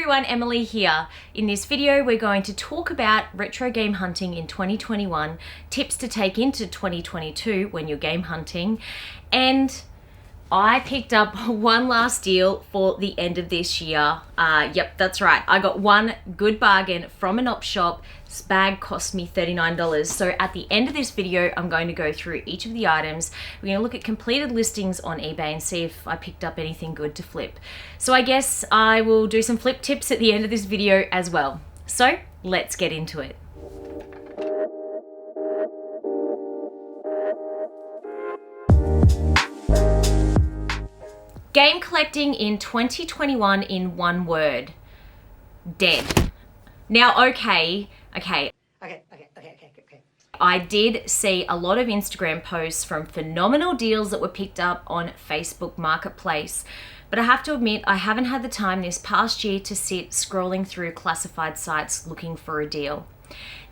everyone, Emily here. In this video, we're going to talk about retro game hunting in 2021, tips to take into 2022 when you're game hunting, and I picked up one last deal for the end of this year. Yep, that's right. I got one good bargain from an op shop. This bag cost me $39. So at the end of this video, I'm going to go through each of the items. We're going to look at completed listings on eBay and see if I picked up anything good to flip. So I guess I will do some flip tips at the end of this video as well. So let's get into it. Game collecting in 2021 in one word: dead. Now, okay. I did see a lot of Instagram posts from phenomenal deals that were picked up on Facebook Marketplace, but I have to admit I haven't had the time this past year to sit scrolling through classified sites looking for a deal.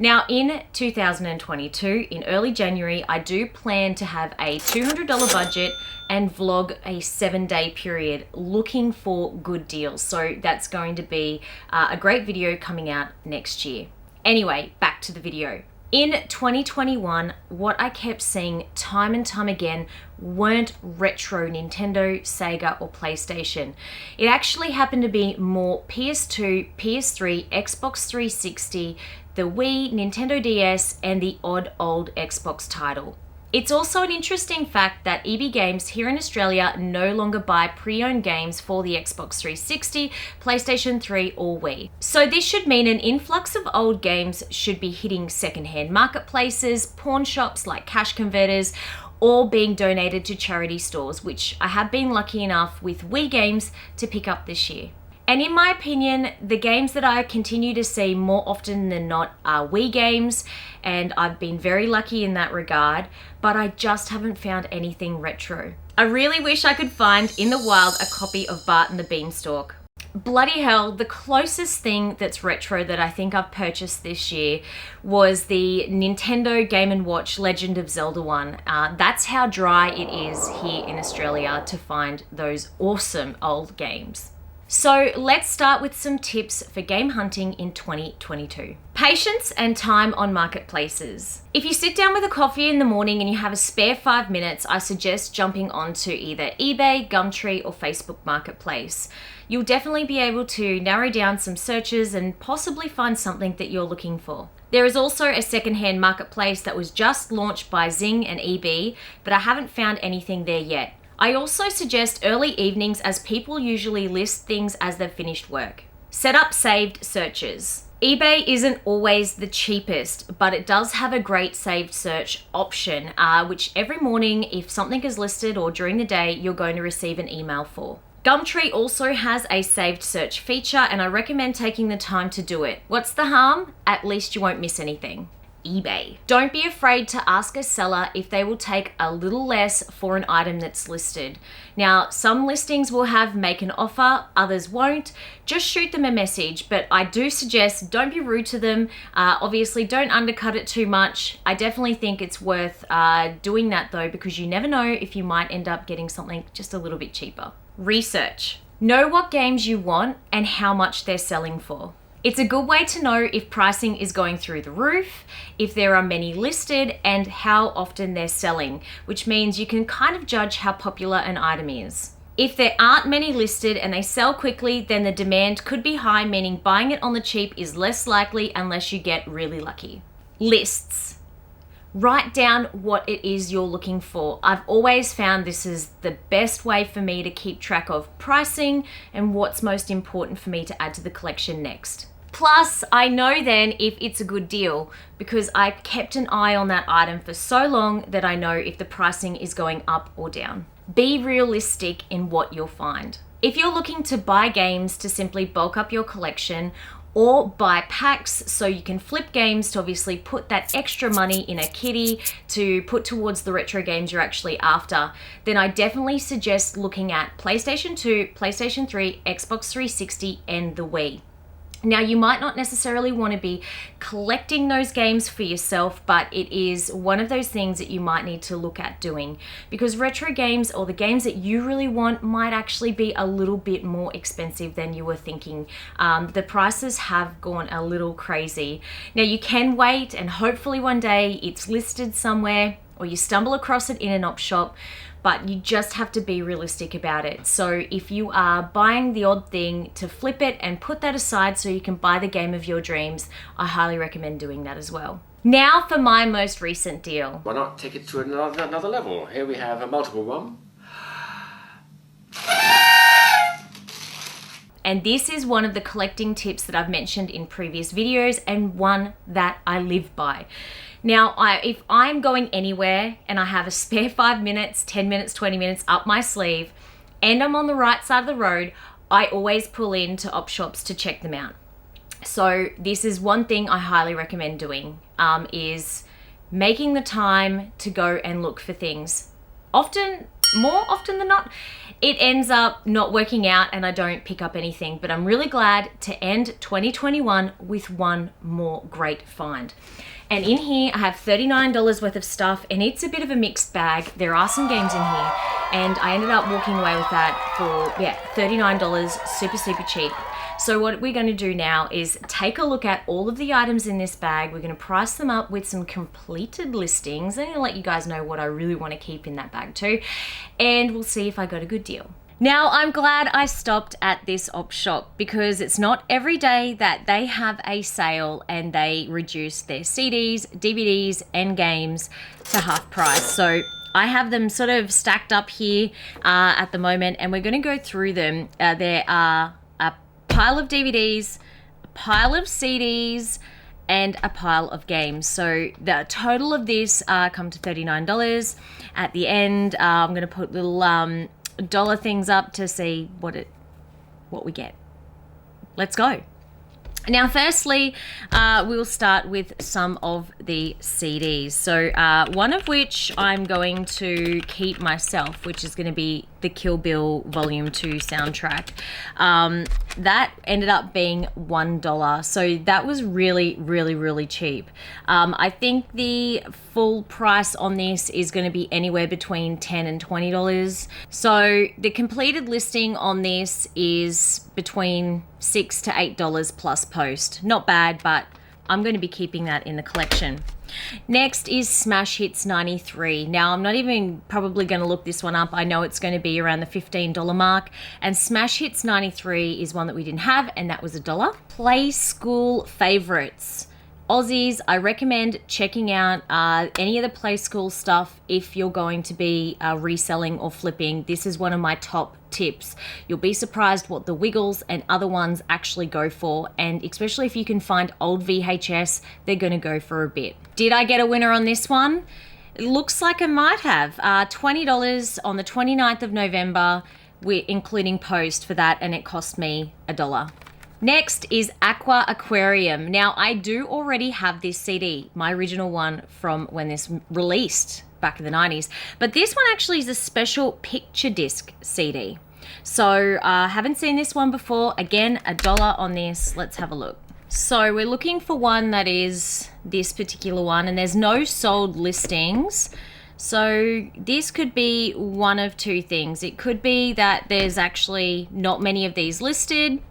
Now in 2022, in early January, I do plan to have a $200 budget and vlog a 7-day period looking for good deals. So that's going to be a great video coming out next year. Anyway, back to the video. In 2021, what I kept seeing time and time again weren't retro Nintendo, Sega, or PlayStation. It actually happened to be more PS2, PS3, Xbox 360, the Wii, Nintendo DS, and the odd old Xbox title. It's also an interesting fact that EB Games here in Australia no longer buy pre-owned games for the Xbox 360, PlayStation 3 or Wii. So this should mean an influx of old games should be hitting secondhand marketplaces, pawn shops like Cash Converters, or being donated to charity stores, which I have been lucky enough with Wii games to pick up this year. And in my opinion, the games that I continue to see more often than not are Wii games, and I've been very lucky in that regard, but I just haven't found anything retro. I really wish I could find in the wild a copy of Bart and the Beanstalk. Bloody hell, the closest thing that's retro that I think I've purchased this year was the Nintendo Game & Watch Legend of Zelda one. That's how dry it is here in Australia to find those awesome old games. So let's start with some tips for game hunting in 2022. Patience and time on marketplaces. If you sit down with a coffee in the morning and you have a spare 5 minutes, I suggest jumping onto either eBay, Gumtree, or Facebook Marketplace. You'll definitely be able to narrow down some searches and possibly find something that you're looking for. There is also a secondhand marketplace that was just launched by Zing and EB, but I haven't found anything there yet. I also suggest early evenings as people usually list things as they've finished work. Set up saved searches. eBay isn't always the cheapest, but it does have a great saved search option, which every morning, if something is listed or during the day, you're going to receive an email for. Gumtree also has a saved search feature, and I recommend taking the time to do it. What's the harm? At least you won't miss anything. eBay. Don't be afraid to ask a seller if they will take a little less for an item that's listed. Now, some listings will have make an offer, others won't. Just shoot them a message, but I do suggest don't be rude to them. Obviously, don't undercut it too much. I definitely think it's worth doing that though, because you never know if you might end up getting something just a little bit cheaper. Research. Know what games you want and how much they're selling for. It's a good way to know if pricing is going through the roof, if there are many listed, and how often they're selling, which means you can kind of judge how popular an item is. If there aren't many listed and they sell quickly, then the demand could be high, meaning buying it on the cheap is less likely unless you get really lucky. Lists. Write down what it is you're looking for. I've always found this is the best way for me to keep track of pricing and what's most important for me to add to the collection next. Plus, I know then if it's a good deal because I kept an eye on that item for so long that I know if the pricing is going up or down. Be realistic in what you'll find. If you're looking to buy games to simply bulk up your collection, or buy packs so you can flip games to obviously put that extra money in a kitty to put towards the retro games you're actually after, then I definitely suggest looking at PlayStation 2, PlayStation 3, Xbox 360, and the Wii. Now, you might not necessarily want to be collecting those games for yourself, but it is one of those things that you might need to look at doing, because retro games, or the games that you really want, might actually be a little bit more expensive than you were thinking. The prices have gone a little crazy. Now, you can wait, and hopefully one day it's listed somewhere, or you stumble across it in an op shop, but you just have to be realistic about it. So if you are buying the odd thing to flip it and put that aside so you can buy the game of your dreams, I highly recommend doing that as well. Now for my most recent deal. Why not take it to another level? Here we have a multiple one. And this is one of the collecting tips that I've mentioned in previous videos, and one that I live by. Now, if I'm going anywhere and I have a spare 5 minutes, 10 minutes, 20 minutes up my sleeve, and I'm on the right side of the road, I always pull into op shops to check them out. So this is one thing I highly recommend doing, is making the time to go and look for things. More often than not, it ends up not working out and I don't pick up anything, but I'm really glad to end 2021 with one more great find. And in here, I have $39 worth of stuff, and it's a bit of a mixed bag. There are some games in here, and I ended up walking away with that for, $39, super, super cheap. So what we're going to do now is take a look at all of the items in this bag. We're going to price them up with some completed listings, and I'll let you guys know what I really want to keep in that bag too, and we'll see if I got a good deal. Now, I'm glad I stopped at this op shop, because it's not every day that they have a sale and they reduce their CDs, DVDs, and games to half price. So I have them sort of stacked up here at the moment, and we're going to go through them. There are a pile of DVDs, a pile of CDs, and a pile of games. So the total of this come to $39. At the end, I'm going to put little dollar things up to see what we get. Let's go. Now, firstly, we'll start with some of the CDs. So one of which I'm going to keep myself, which is going to be the Kill Bill Volume 2 soundtrack. That ended up being $1. So that was really, really, really cheap. I think the full price on this is going to be anywhere between $10 and $20. So the completed listing on this is between $6 to $8 plus post. Not bad, but I'm going to be keeping that in the collection. Next is Smash Hits 93. Now, I'm not even probably going to look this one up. I know it's going to be around the $15 mark. And Smash Hits 93 is one that we didn't have, and that was $1. Play School Favorites. Aussies, I recommend checking out any of the Play School stuff if you're going to be reselling or flipping. This is one of my top tips. You'll be surprised what the Wiggles and other ones actually go for, and especially if you can find old VHS, they're going to go for a bit. Did I get a winner on this one? It looks like I might have. $20 on the 29th of November, including post for that, and it cost me $1. Next is Aqua Aquarium. Now, I do already have this CD, my original one from when this released back in the 90s, but this one actually is a special picture disc CD. So I haven't seen this one before. Again, $1 on this. Let's have a look. So we're looking for one that is this particular one, and there's no sold listings. So this could be one of two things. It could be that there's actually not many of these listed,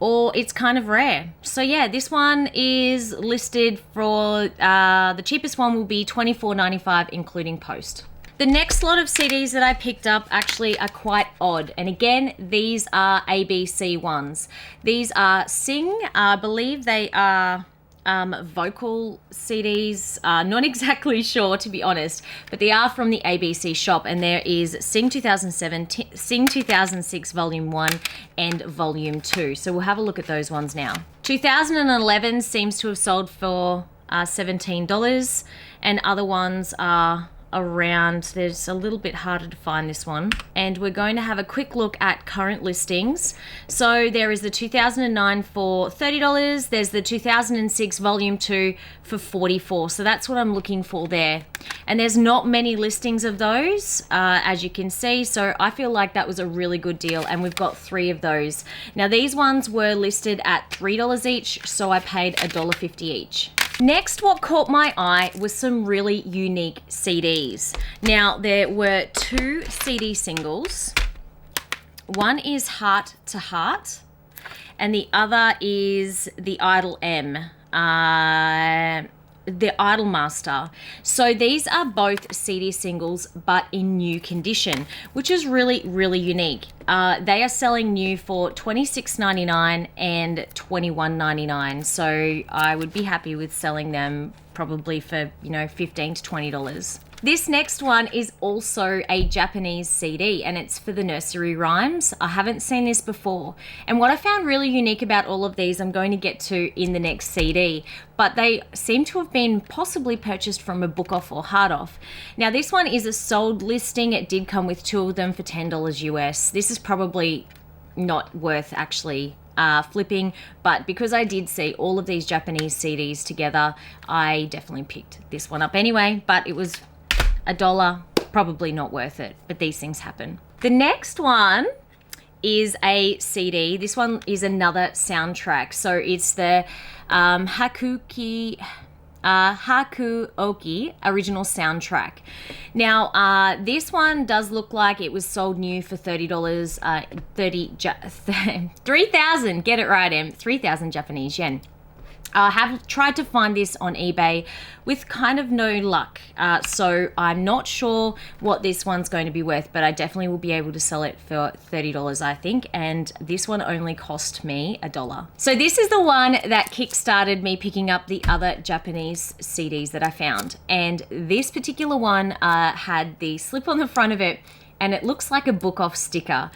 or it's kind of rare. So yeah, this one is listed for, the cheapest one will be $24.95 including post. The next lot of CDs that I picked up actually are quite odd. And again, these are ABC ones. These are Sing, I believe they are vocal CDs, not exactly sure to be honest, but they are from the ABC shop, and there is Sing 2007, Sing 2006 Volume 1 and Volume 2. So we'll have a look at those ones now. 2011 seems to have sold for $17, and other ones are around. There's a little bit harder to find this one. And we're going to have a quick look at current listings. So there is the 2009 for $30. There's the 2006 Volume 2 for $44. So that's what I'm looking for there. And there's not many listings of those, as you can see. So I feel like that was a really good deal. And we've got 3 of those. Now these ones were listed at $3 each. So I paid $1.50 each. Next, what caught my eye was some really unique CDs. Now, there were 2 CD singles. One is Heart to Heart, and the other is The Idol M, The Idolmaster. So these are both CD singles, but in new condition, which is really, really unique. They are selling new for $26.99 and $21.99. So I would be happy with selling them probably for, $15 to $20. This next one is also a Japanese CD, and it's for the nursery rhymes. I haven't seen this before. And what I found really unique about all of these, I'm going to get to in the next CD, but they seem to have been possibly purchased from a book off or hard off. Now this one is a sold listing. It did come with 2 of them for $10 US. This is probably not worth actually flipping, but because I did see all of these Japanese CDs together, I definitely picked this one up anyway, but it was $1, probably not worth it, but these things happen. The next one is a CD. This one is another soundtrack. So it's the Hakuoki original soundtrack. Now, this one does look like it was sold new for $30, 3,000, get it right, Em, 3,000 Japanese yen. I have tried to find this on eBay with kind of no luck. So I'm not sure what this one's going to be worth, but I definitely will be able to sell it for $30, I think. And this one only cost me $1. So this is the one that kickstarted me picking up the other Japanese CDs that I found. And this particular one had the slip on the front of it, and it looks like a book off sticker.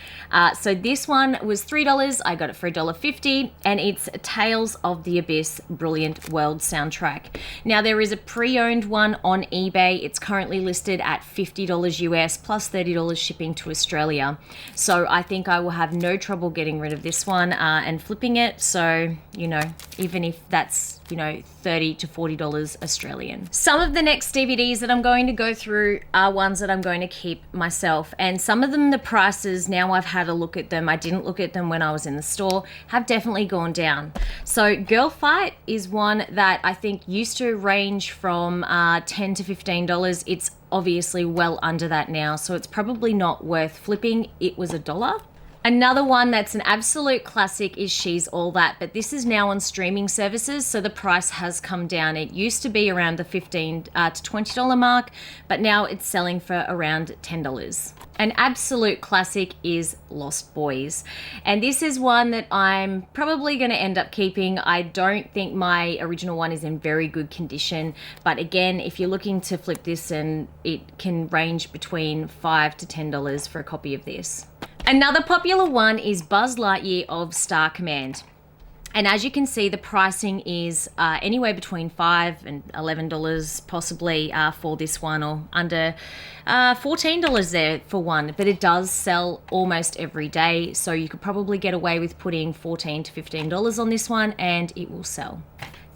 So this one was $3. I got it for $1.50, and it's Tales of the Abyss Brilliant World soundtrack. Now there is a pre-owned one on eBay. It's currently listed at $50 US plus $30 shipping to Australia. So I think I will have no trouble getting rid of this one and flipping it. So, even if that's, $30 to $40 Australian. Some of the next DVDs that I'm going to go through are ones that I'm going to keep myself. And some of them, the prices, now I've had a look at them, I didn't look at them when I was in the store, have definitely gone down. So Girl Fight is one that I think used to range from $10 to $15. It's obviously well under that now, so it's probably not worth flipping. It was $1. Another one that's an absolute classic is She's All That, but this is now on streaming services, so the price has come down. It used to be around the $15 to $20 mark, but now it's selling for around $10. An absolute classic is Lost Boys, and this is one that I'm probably going to end up keeping. I don't think my original one is in very good condition, but again, if you're looking to flip this, and it can range between $5 to $10 for a copy of this. Another popular one is Buzz Lightyear of Star Command. And as you can see, the pricing is anywhere between $5 and $11 possibly for this one, or under $14 there for one. But it does sell almost every day, so you could probably get away with putting $14 to $15 on this one and it will sell.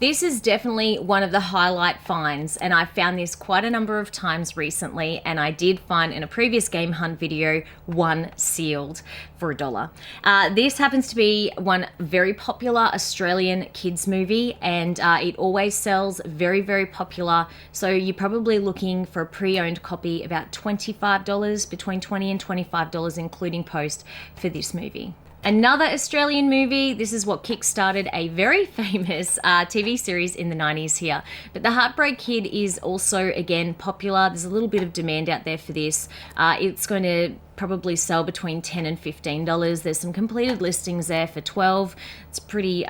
This is definitely one of the highlight finds, and I found this quite a number of times recently, and I did find in a previous game hunt video one sealed for $1. This happens to be one very popular Australian kids movie, and it always sells very, very popular, so you're probably looking for a pre-owned copy about $25, between $20 and $25 including post for this movie. Another Australian movie, this is what kickstarted a very famous TV series in the 90s here. But The Heartbreak Kid is also, again, popular. There's a little bit of demand out there for this. It's going to probably sell between $10 and $15. There's some completed listings there for $12. It's pretty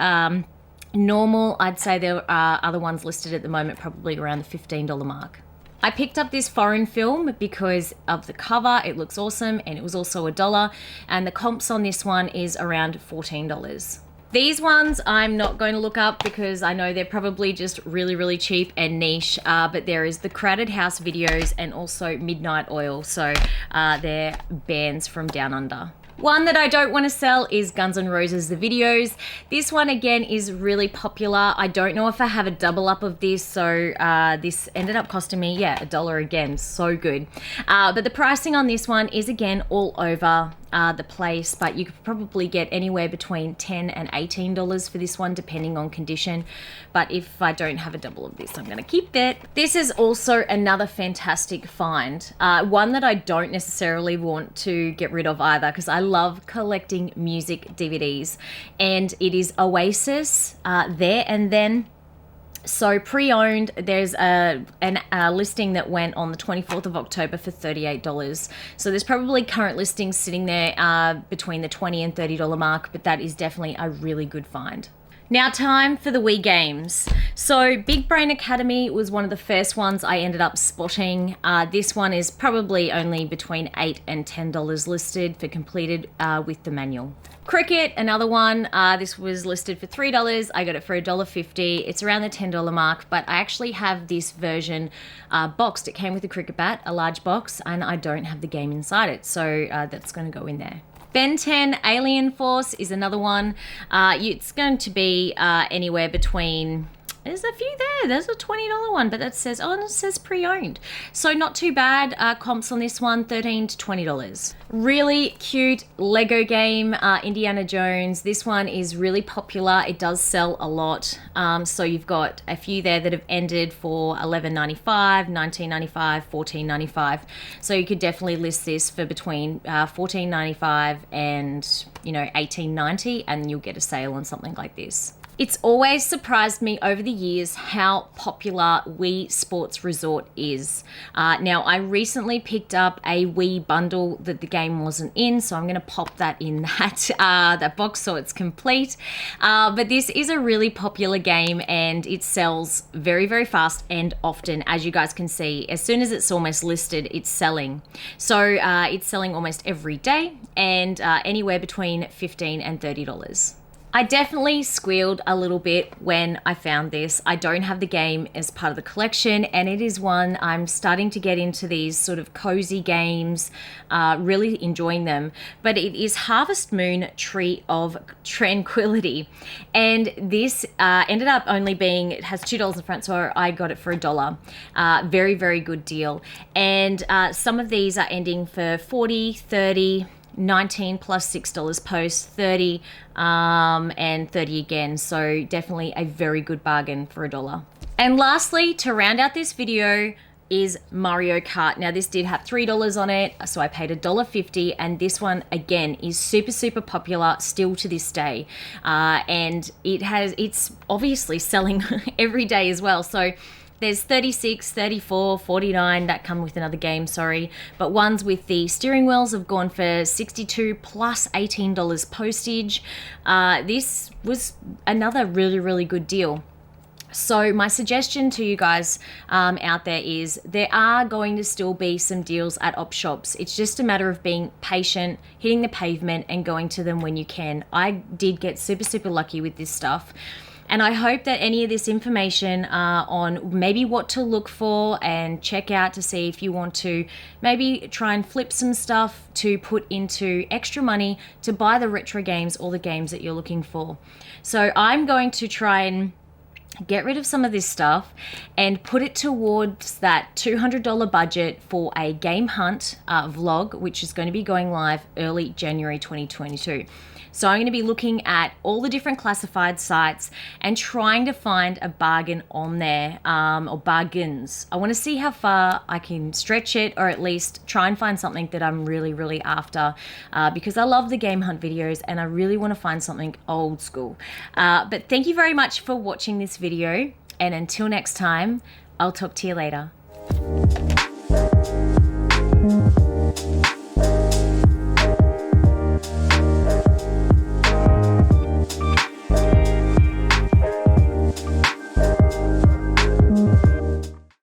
normal. I'd say there are other ones listed at the moment, probably around the $15 mark. I picked up this foreign film because of the cover. It looks awesome, and it was also $1, and the comps on this one is around $14. These ones I'm not going to look up because I know they're probably just really, really cheap and niche, but there is the Crowded House videos and also Midnight Oil, so they're bands from Down Under. One that I don't want to sell is Guns N' Roses, the videos. This one again is really popular. I don't know if I have a double up of this, so this ended up costing me, yeah, $1 again, so good. But the pricing on this one is again all over the place, but you could probably get anywhere between $10 and $18 for this one depending on condition. But if I don't have a double of this, I'm going to keep it. This is also another fantastic find, one that I don't necessarily want to get rid of either because I love collecting music DVDs, and it is Oasis, There and Then. So pre-owned, there's a listing that went on the 24th of October for $38. So there's probably current listings sitting there between the $20 and $30 mark, but that is definitely a really good find. Now time for the Wii games. So Big Brain Academy was one of the first ones I ended up spotting. This one is probably only between $8 and $10 listed for completed with the manual. Cricket, another one. This was listed for $3. I got it for $1.50. It's around the $10 mark, but I actually have this version boxed. It came with a cricket bat, a large box, and I don't have the game inside it, so that's going to go in there. Ben 10 Alien Force is another one. It's going to be anywhere between, there's a few there. There's a $20 one, but that says, oh, and it says pre-owned. So not too bad. Comps on this one, $13 to $20. Really cute Lego game, Indiana Jones. This one is really popular. It does sell a lot. So you've got a few there that have ended for $11.95, $19.95, $14.95. So you could definitely list this for between $14.95 and $18.90, and you'll get a sale on something like this. It's always surprised me over the years how popular Wii Sports Resort is. Now, I recently picked up a Wii bundle that the game wasn't in, so I'm going to pop that in that box so it's complete. But this is a really popular game and it sells very, very fast and often. As you guys can see, as soon as it's almost listed, it's selling. So it's selling almost every day and anywhere between $15 and $30. I definitely squealed a little bit when I found this. I don't have the game as part of the collection, and it is one I'm starting to get into, these sort of cozy games, really enjoying them. But it is Harvest Moon Tree of Tranquility, and this ended up only being, it has $2 in front, so I got it for $1. Very, very good deal. And some of these are ending for $40, $30, $19 plus $6 post, $30 and $30 again. So definitely a very good bargain for $1. And lastly, to round out this video, is Mario Kart. Now this did have $3 on it, so I paid $1.50, and this one again is super, super popular still to this day. And it's obviously selling every day as well. So there's 36, 34, 49 that come with another game, sorry. But ones with the steering wheels have gone for $62 plus $18 postage. This was another really, really good deal. So my suggestion to you guys out there is there are going to still be some deals at op shops. It's just a matter of being patient, hitting the pavement and going to them when you can. I did get super, super lucky with this stuff. And I hope that any of this information on maybe what to look for and check out to see if you want to maybe try and flip some stuff to put into extra money to buy the retro games or the games that you're looking for. So I'm going to try and get rid of some of this stuff and put it towards that $200 budget for a game hunt vlog, which is going to be going live early January 2022. So I'm going to be looking at all the different classified sites and trying to find a bargain on there, or bargains. I want to see how far I can stretch it, or at least try and find something that I'm really, really after, because I love the game hunt videos and I really want to find something old school. But thank you very much for watching this video, and until next time, I'll talk to you later.